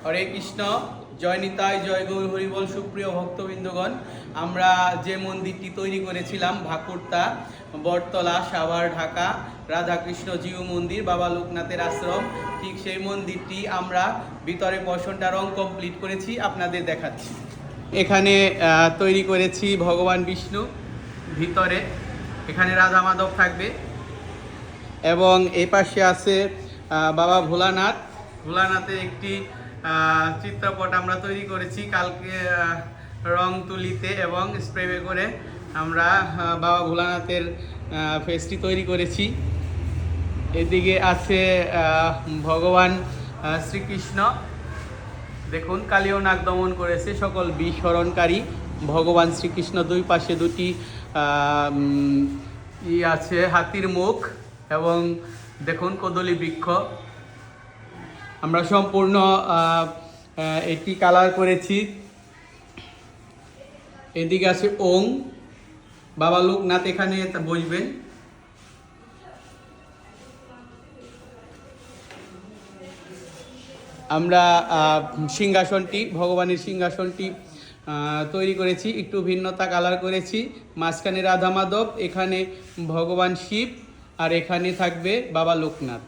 হরে কৃষ্ণ, জয় নিতাই, জয় গৌর হরিবল। সুপ্রিয় ভক্তবৃন্দগণ, আমরা যে মন্দিরটি তৈরি করেছিলাম ভাকুরতা, বটতলা, সাভার, ঢাকা, রাধাকৃষ্ণ জিউ মন্দির, বাবা লোকনাথের আশ্রম, ঠিক সেই মন্দিরটি আমরা ভিতরে পোর্শনটা রং কমপ্লিট করেছি, আপনাদের দেখাচ্ছি। এখানে তৈরি করেছি ভগবান বিষ্ণু ভিতরে, এখানে রাধা মাধব থাকবে এবং এই পাশে আছে বাবা ভোলানাথের একটি চিত্রপট আমরা তৈরি করেছি কালকে রং তুলিতে এবং স্প্রে করে আমরা বাবা ভোলানাথের ফেসটি তৈরি করেছি। এদিকে আছে ভগবান শ্রীকৃষ্ণ, দেখুন কালীয় নাগ দমন করেছে সকল বিস্মরণকারী ভগবান শ্রীকৃষ্ণ। দুই পাশে দুটি আছে হাতির মুখ এবং দেখুন কদলী বৃক্ষ। আমরা সম্পূর্ণ এটি কালার করেছি। এদিকে আছে ওং, বাবা লোকনাথ এখানে বসবেন। আমরা সিংহাসনটি, ভগবানের সিংহাসনটি তৈরি করেছি, একটু ভিন্নতা কালার করেছি। মাঝখানে রাধা মাধব, এখানে ভগবান শিব আর এখানে থাকবে বাবা লোকনাথ।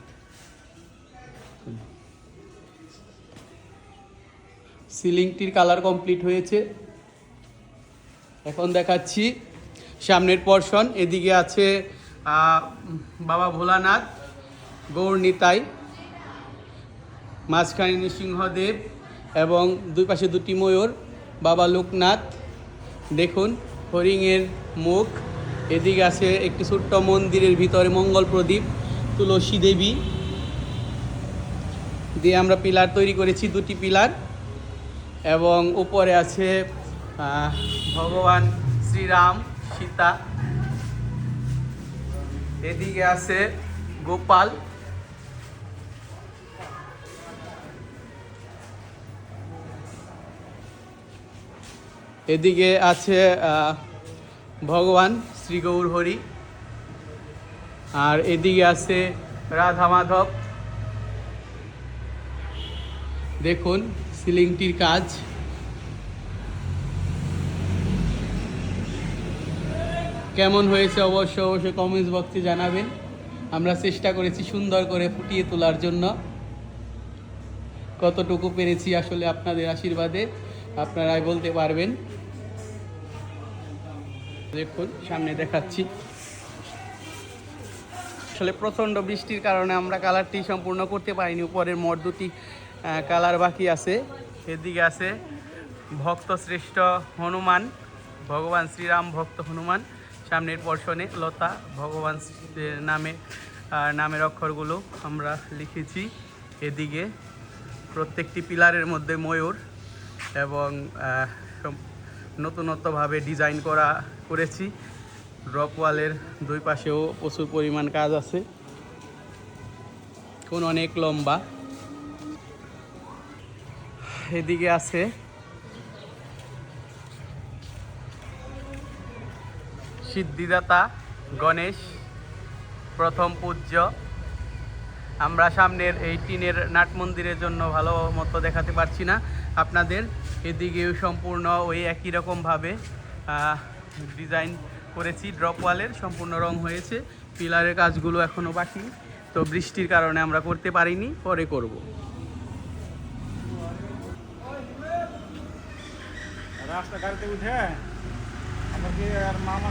সিলিংটির কালার কমপ্লিট হয়েছে, এখন দেখাচ্ছি সামনের পোর্শন। এদিকে আছে বাবা ভোলানাথ, গৌর নিতাই, মাঝখানে নৃসিংহদেব এবং দুই পাশে দুটি ময়ূর, বাবা লোকনাথ, দেখুন হরিণের মুখ। এদিকে আছে একটি ছোট্ট মন্দিরের ভিতরে মঙ্গল প্রদীপ, তুলসী দেবী দিয়ে আমরা পিলার তৈরি করেছি, দুটি পিলার, এবং উপরে আছে ভগবান শ্রীরাম, সীতা। এদিকে আছে গোপাল, এদিকে আছে ভগবান শ্রী গৌর হরি, আর এদিকে আছে রাধা মাধব। দেখুন সিলিংটির কাজ। কেমন হয়েছে অবশ্যই কমেন্টস বক্সে জানাবেন। আমরা চেষ্টা করেছি সুন্দর করে ফুটিয়ে তোলার জন্য, কতটুকু পেরেছি আসলে আপনাদের আশীর্বাদে আপনারাই বলতে পারবেন। দেখুন সামনে দেখাচ্ছি। আসলে প্রচণ্ড বৃষ্টির কারণে আমরা কালারটি সম্পূর্ণ করতে পারিনি, উপরের মোট দুটি কালার বাকি আছে। এদিকে আছে ভক্ত শ্রেষ্ঠ হনুমান, ভগবান শ্রীরাম ভক্ত হনুমান। সামনের পোর্শনে লতা, ভগবান নামের অক্ষরগুলো আমরা লিখেছি। এদিকে প্রত্যেকটি পিলারের মধ্যে ময়ূর এবং নতুনত্বভাবে ডিজাইন করেছি। ড্রপ ওয়ালের দুই পাশেও প্রচুর পরিমাণ কাজ আছে, কোন অনেক লম্বা। এদিকে আছে সিদ্ধিদাতা গণেশ, প্রথম পূজ্য। আমরা সামনের এই টিনের নাট মন্দিরের জন্য ভালো মতো দেখাতে পারছি না আপনাদের। এদিকেও সম্পূর্ণ ওই একই রকমভাবে ডিজাইন করেছি। ড্রপ ওয়ালের সম্পূর্ণ রং হয়েছে, পিলারের কাজগুলো এখনও বাকি, তো বৃষ্টির কারণে আমরা করতে পারিনি, পরে করব। রাস্তা গাড়িতে উঠে আমাকে আর মামা